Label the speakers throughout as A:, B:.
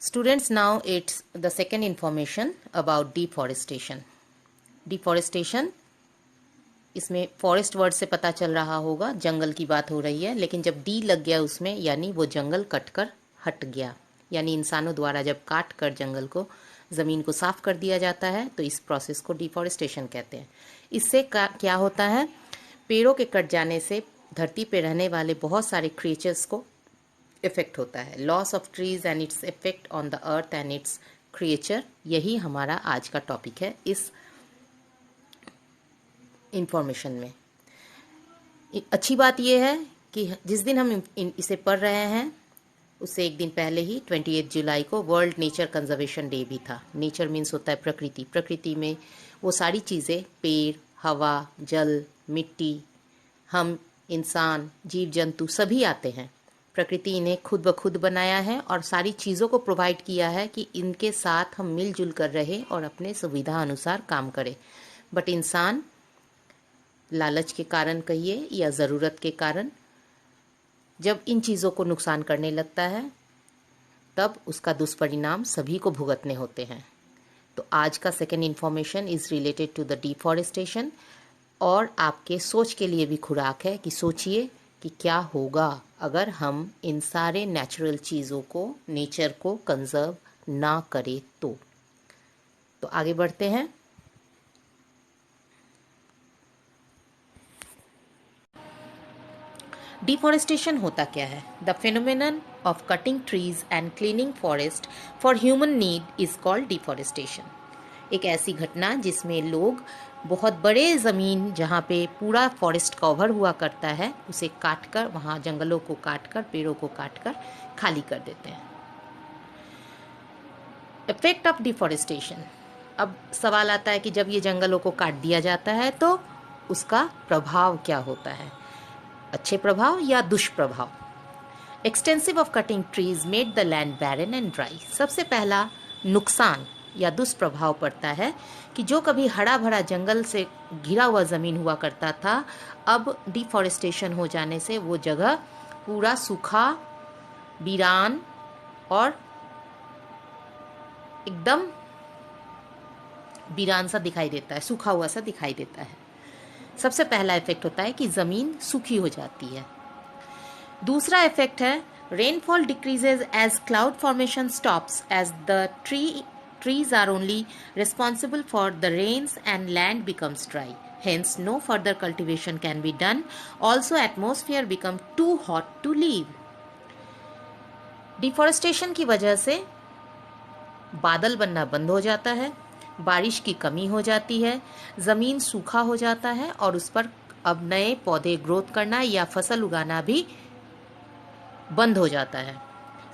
A: Students, now it's the second information about deforestation. Deforestation, इसमें forest word से पता चल रहा होगा जंगल की बात हो रही है, लेकिन जब डी लग गया उसमें यानी वो जंगल कटकर हट गया, यानी इंसानों द्वारा जब काट कर जंगल को ज़मीन को साफ कर दिया जाता है तो इस प्रोसेस को डिफॉरेस्टेशन कहते हैं। इससे क्या होता है, पेड़ों के कट जाने से धरती पे रहने वाले बहुत सारे क्रिएचर्स को इफेक्ट होता है। Loss of trees and its effect on the earth and it's creature, यही हमारा आज का टॉपिक है इस इंफॉर्मेशन में। अच्छी बात यह है कि जिस दिन हम इसे पढ़ रहे हैं उससे एक दिन पहले ही 28 जुलाई को वर्ल्ड नेचर कंजर्वेशन डे भी था। नेचर मीन्स होता है प्रकृति। प्रकृति में वो सारी चीज़ें, पेड़, हवा, जल, मिट्टी, हम इंसान, जीव जंतु सभी आते हैं। प्रकृति इन्हें खुद ब खुद बनाया है और सारी चीज़ों को प्रोवाइड किया है कि इनके साथ हम मिलजुल कर रहे और अपने सुविधा अनुसार काम करें। बट इंसान लालच के कारण कहिए या ज़रूरत के कारण जब इन चीज़ों को नुकसान करने लगता है तब उसका दुष्परिणाम सभी को भुगतने होते हैं। तो आज का second information is related to the deforestation और आपके सोच के लिए भी खुराक है कि सोचिए कि क्या होगा अगर हम इन सारे नेचुरल चीज़ों को, नेचर को कंजर्व ना करें तो आगे बढ़ते हैं। डिफॉरेस्टेशन होता क्या है? The phenomenon of cutting trees and cleaning forest for human need is called deforestation. एक ऐसी घटना जिसमें लोग बहुत बड़े ज़मीन जहाँ पे पूरा फॉरेस्ट कवर हुआ करता है उसे काटकर, वहाँ जंगलों को काटकर, पेड़ों को काटकर खाली कर देते हैं। इफेक्ट ऑफ डिफॉरेस्टेशन, अब सवाल आता है कि जब ये जंगलों को काट दिया जाता है तो उसका प्रभाव क्या होता है, अच्छे प्रभाव या दुष्प्रभाव। Extensive of cutting trees made the land barren and dry. सबसे पहला नुकसान या दुष्प्रभाव पड़ता है कि जो कभी हरा भरा जंगल से घिरा हुआ ज़मीन हुआ करता था, अब डिफॉरेस्टेशन हो जाने से वो जगह पूरा सूखा, वीरान और एकदम वीरान सा दिखाई देता है, सूखा हुआ सा दिखाई देता है। सबसे पहला इफेक्ट होता है कि ज़मीन सूखी हो जाती है। दूसरा इफेक्ट है rainfall decreases as cloud formation stops as the trees are only responsible for the rains and land becomes dry. Hence, no further cultivation can be done. Also, atmosphere become too hot to live. Deforestation की वजह से बादल बनना बंद हो जाता है, बारिश की कमी हो जाती है, ज़मीन सूखा हो जाता है और उस पर अब नए पौधे ग्रोथ करना या फसल उगाना भी बंद हो जाता है।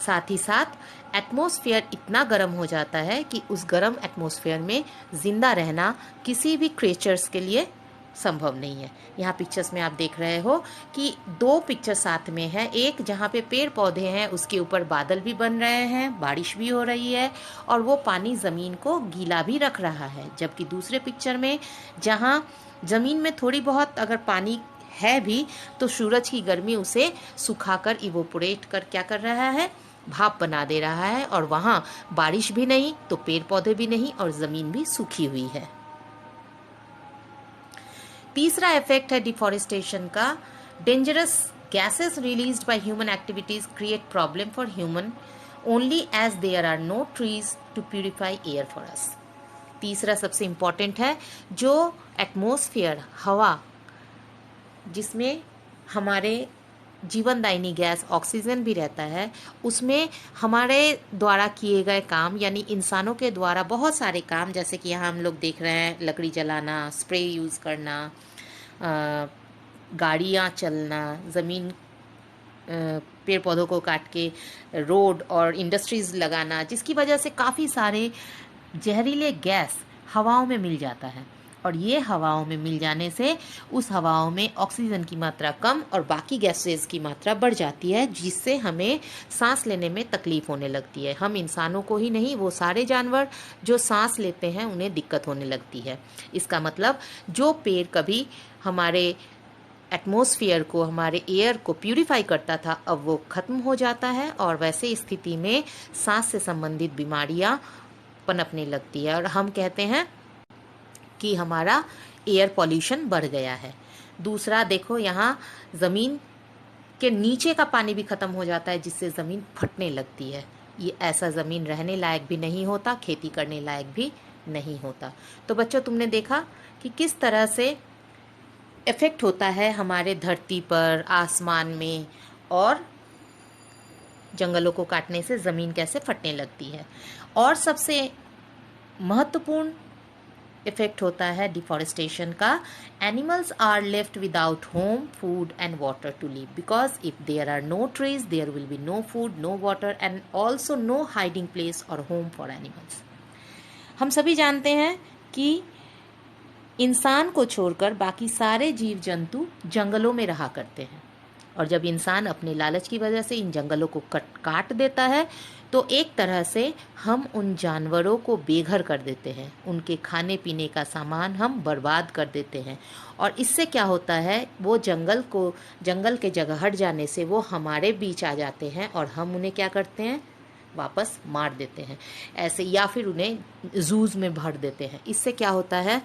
A: साथ ही साथ एटमॉस्फेयर इतना गर्म हो जाता है कि उस गर्म एटमॉस्फेयर में ज़िंदा रहना किसी भी क्रिएचर्स के लिए संभव नहीं है। यहाँ पिक्चर्स में आप देख रहे हो कि दो पिक्चर साथ में है, एक जहाँ पे पेड़ पौधे हैं उसके ऊपर बादल भी बन रहे हैं, बारिश भी हो रही है और वो पानी ज़मीन को गीला भी रख रहा है, जबकि दूसरे पिक्चर में जहाँ ज़मीन में थोड़ी बहुत अगर पानी है भी तो सूरज की गर्मी उसे सुखाकर इवोपोरेट कर क्या कर रहा है, भाप बना दे रहा है और वहाँ बारिश भी नहीं तो पेड़ पौधे भी नहीं और ज़मीन भी सूखी हुई है। तीसरा इफेक्ट है डिफॉरेस्टेशन का, dangerous gases released by human activities create problem for human only as there are no trees to purify air for us. तीसरा सबसे इम्पॉर्टेंट है, जो एटमॉस्फेयर, हवा जिसमें हमारे जीवनदायिनी गैस ऑक्सीजन भी रहता है, उसमें हमारे द्वारा किए गए काम यानी इंसानों के द्वारा बहुत सारे काम, जैसे कि यहाँ हम लोग देख रहे हैं लकड़ी जलाना, स्प्रे यूज़ करना, गाड़ियाँ चलना, ज़मीन पेड़ पौधों को काट के रोड और इंडस्ट्रीज़ लगाना, जिसकी वजह से काफ़ी सारे जहरीले गैस हवाओं में मिल जाता है और ये हवाओं में मिल जाने से उस हवाओं में ऑक्सीजन की मात्रा कम और बाकी गैसेस की मात्रा बढ़ जाती है, जिससे हमें सांस लेने में तकलीफ होने लगती है। हम इंसानों को ही नहीं, वो सारे जानवर जो सांस लेते हैं उन्हें दिक्कत होने लगती है। इसका मतलब जो पेड़ कभी हमारे एटमॉस्फेयर को, हमारे एयर को प्यूरिफाई करता था, अब वो खत्म हो जाता है और वैसे स्थिति में सांस से संबंधित बीमारियां पनपने लगती है और हम कहते हैं कि हमारा एयर पॉल्यूशन बढ़ गया है। दूसरा देखो, यहाँ ज़मीन के नीचे का पानी भी ख़त्म हो जाता है जिससे ज़मीन फटने लगती है। ये ऐसा ज़मीन रहने लायक भी नहीं होता, खेती करने लायक भी नहीं होता। तो बच्चों, तुमने देखा कि किस तरह से इफ़ेक्ट होता है हमारे धरती पर, आसमान में, और जंगलों को काटने से ज़मीन कैसे फटने लगती है। और सबसे महत्वपूर्ण इफेक्ट होता है डिफॉरेस्टेशन का। Animals are left without home, food and water to live, because if there are no trees there will be no food, no water and also no hiding place और होम फॉर एनिमल्स। हम सभी जानते हैं कि इंसान को छोड़कर बाकी सारे जीव जंतु जंगलों में रहा करते हैं, और जब इंसान अपने लालच की वजह से इन जंगलों को काट देता है तो एक तरह से हम उन जानवरों को बेघर कर देते हैं, उनके खाने पीने का सामान हम बर्बाद कर देते हैं। और इससे क्या होता है, वो जंगल के जगह हट जाने से वो हमारे बीच आ जाते हैं और हम उन्हें क्या करते हैं, वापस मार देते हैं ऐसे, या फिर उन्हें जूज में भर देते हैं। इससे क्या होता है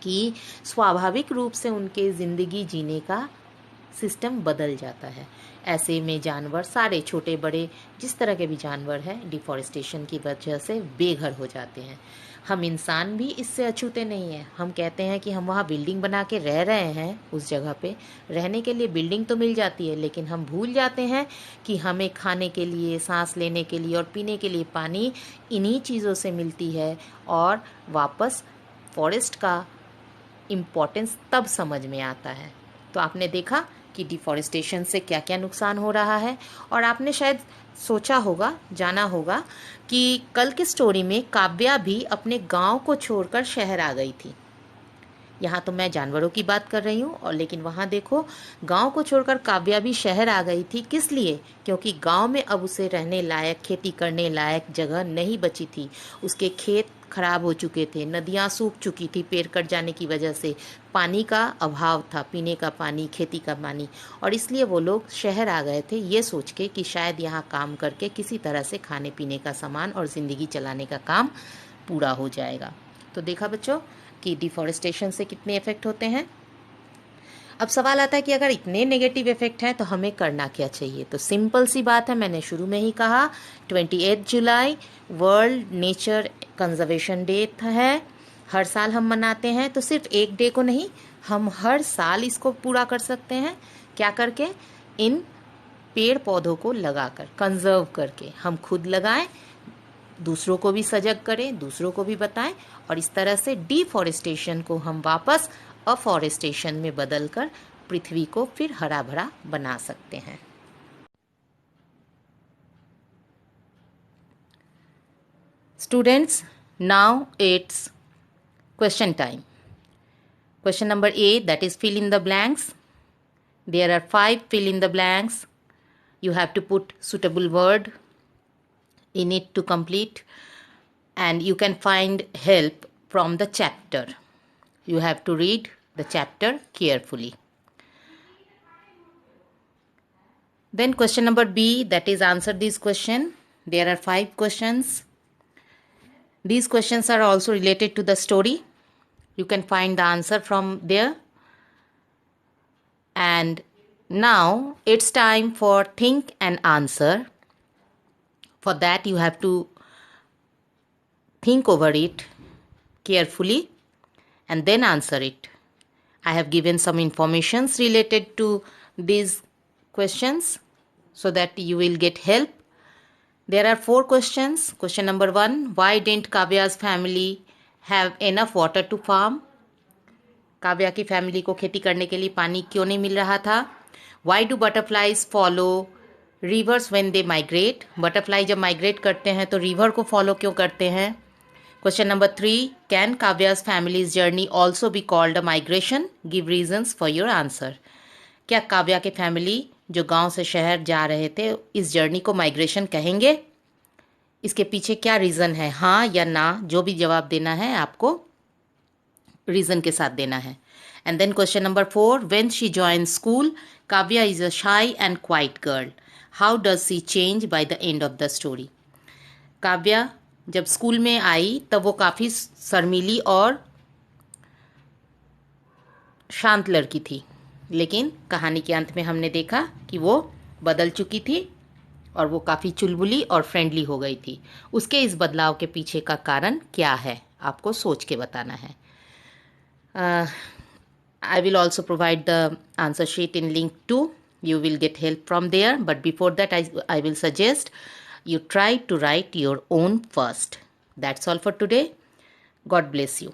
A: कि स्वाभाविक रूप से उनके ज़िंदगी जीने का सिस्टम बदल जाता है। ऐसे में जानवर, सारे छोटे बड़े जिस तरह के भी जानवर हैं, डिफॉरेस्टेशन की वजह से बेघर हो जाते हैं। हम इंसान भी इससे अछूते नहीं हैं। हम कहते हैं कि हम वहाँ बिल्डिंग बना के रह रहे हैं, उस जगह पे रहने के लिए बिल्डिंग तो मिल जाती है, लेकिन हम भूल जाते हैं कि हमें खाने के लिए, सांस लेने के लिए और पीने के लिए पानी इन्हीं चीज़ों से मिलती है। और वापस फॉरेस्ट का इम्पोर्टेंस तब समझ में आता है। तो आपने देखा कि डिफॉरेस्टेशन से क्या क्या नुकसान हो रहा है। और आपने शायद सोचा होगा, जाना होगा कि कल की स्टोरी में काव्या भी अपने गांव को छोड़कर शहर आ गई थी। यहाँ तो मैं जानवरों की बात कर रही हूँ, और लेकिन वहाँ देखो, गांव को छोड़कर काव्या भी शहर आ गई थी। किस लिए? क्योंकि गांव में अब उसे रहने लायक, खेती करने लायक जगह नहीं बची थी। उसके खेत खराब हो चुके थे, नदियाँ सूख चुकी थी पेड़ कट जाने की वजह से, पानी का अभाव था, पीने का पानी, खेती का पानी, और इसलिए वो लोग शहर आ गए थे ये सोच के कि शायद यहाँ काम करके किसी तरह से खाने पीने का सामान और ज़िंदगी चलाने का काम पूरा हो जाएगा। तो देखा बच्चों कि डिफॉरेस्टेशन से कितने इफ़ेक्ट होते हैं। अब सवाल आता है कि अगर इतने नेगेटिव इफ़ेक्ट हैं तो हमें करना क्या चाहिए। तो सिंपल सी बात है, मैंने शुरू में ही कहा, 28 जुलाई वर्ल्ड नेचर कंजर्वेशन डे है। हर साल हम मनाते हैं, तो सिर्फ एक डे को नहीं, हम हर साल इसको पूरा कर सकते हैं। क्या करके? इन पेड़ पौधों को लगाकर, कंजर्व करके। हम खुद लगाएं, दूसरों को भी सजग करें, दूसरों को भी बताएं, और इस तरह से डिफॉरेस्टेशन को हम वापस अफॉरेस्टेशन में बदलकर पृथ्वी को फिर हरा भरा बना सकते हैं। Students, now it's question time. Question number A, that is fill in the blanks. There are 5 fill in the blanks. You have to put suitable word in it to complete, and you can find help from the chapter. You have to read the chapter carefully. Then question number B, that is answer this question. There are 5 questions. These questions are also related to the story. You can find the answer from there. And now it's time for think and answer. For that you have to think over it carefully and then answer it. I have given some informations related to these questions so that you will get help. There are 4 questions. Question number 1, why didn't Kavya's family have enough water to farm? Kavya की family को खेती करने के लिए पानी क्यों नहीं मिल रहा था? Why do butterflies follow rivers when they migrate? Butterfly जब माइग्रेट करते हैं तो रिवर को फॉलो क्यों करते हैं? Question number 3, can Kavya's family's journey also be called a migration? Give reasons for your answer. क्या काव्या के फैमिली जो गांव से शहर जा रहे थे, इस जर्नी को माइग्रेशन कहेंगे? इसके पीछे क्या रीज़न है, हाँ या ना? जो भी जवाब देना है आपको रीज़न के साथ देना है। And then question number 4, when she joins school, Kavya is a shy and quiet girl. How does she change by the end of the story? Kavya जब स्कूल में आई तब वो काफ़ी शर्मीली और शांत लड़की थी, लेकिन कहानी के अंत में हमने देखा कि वो बदल चुकी थी और वो काफ़ी चुलबुली और फ्रेंडली हो गई थी। उसके इस बदलाव के पीछे का कारण क्या है, आपको सोच के बताना है। I will also provide the answer sheet in link 2. You will get help from there. But before that, I will suggest you try to write your own first. That's all for today. God bless you.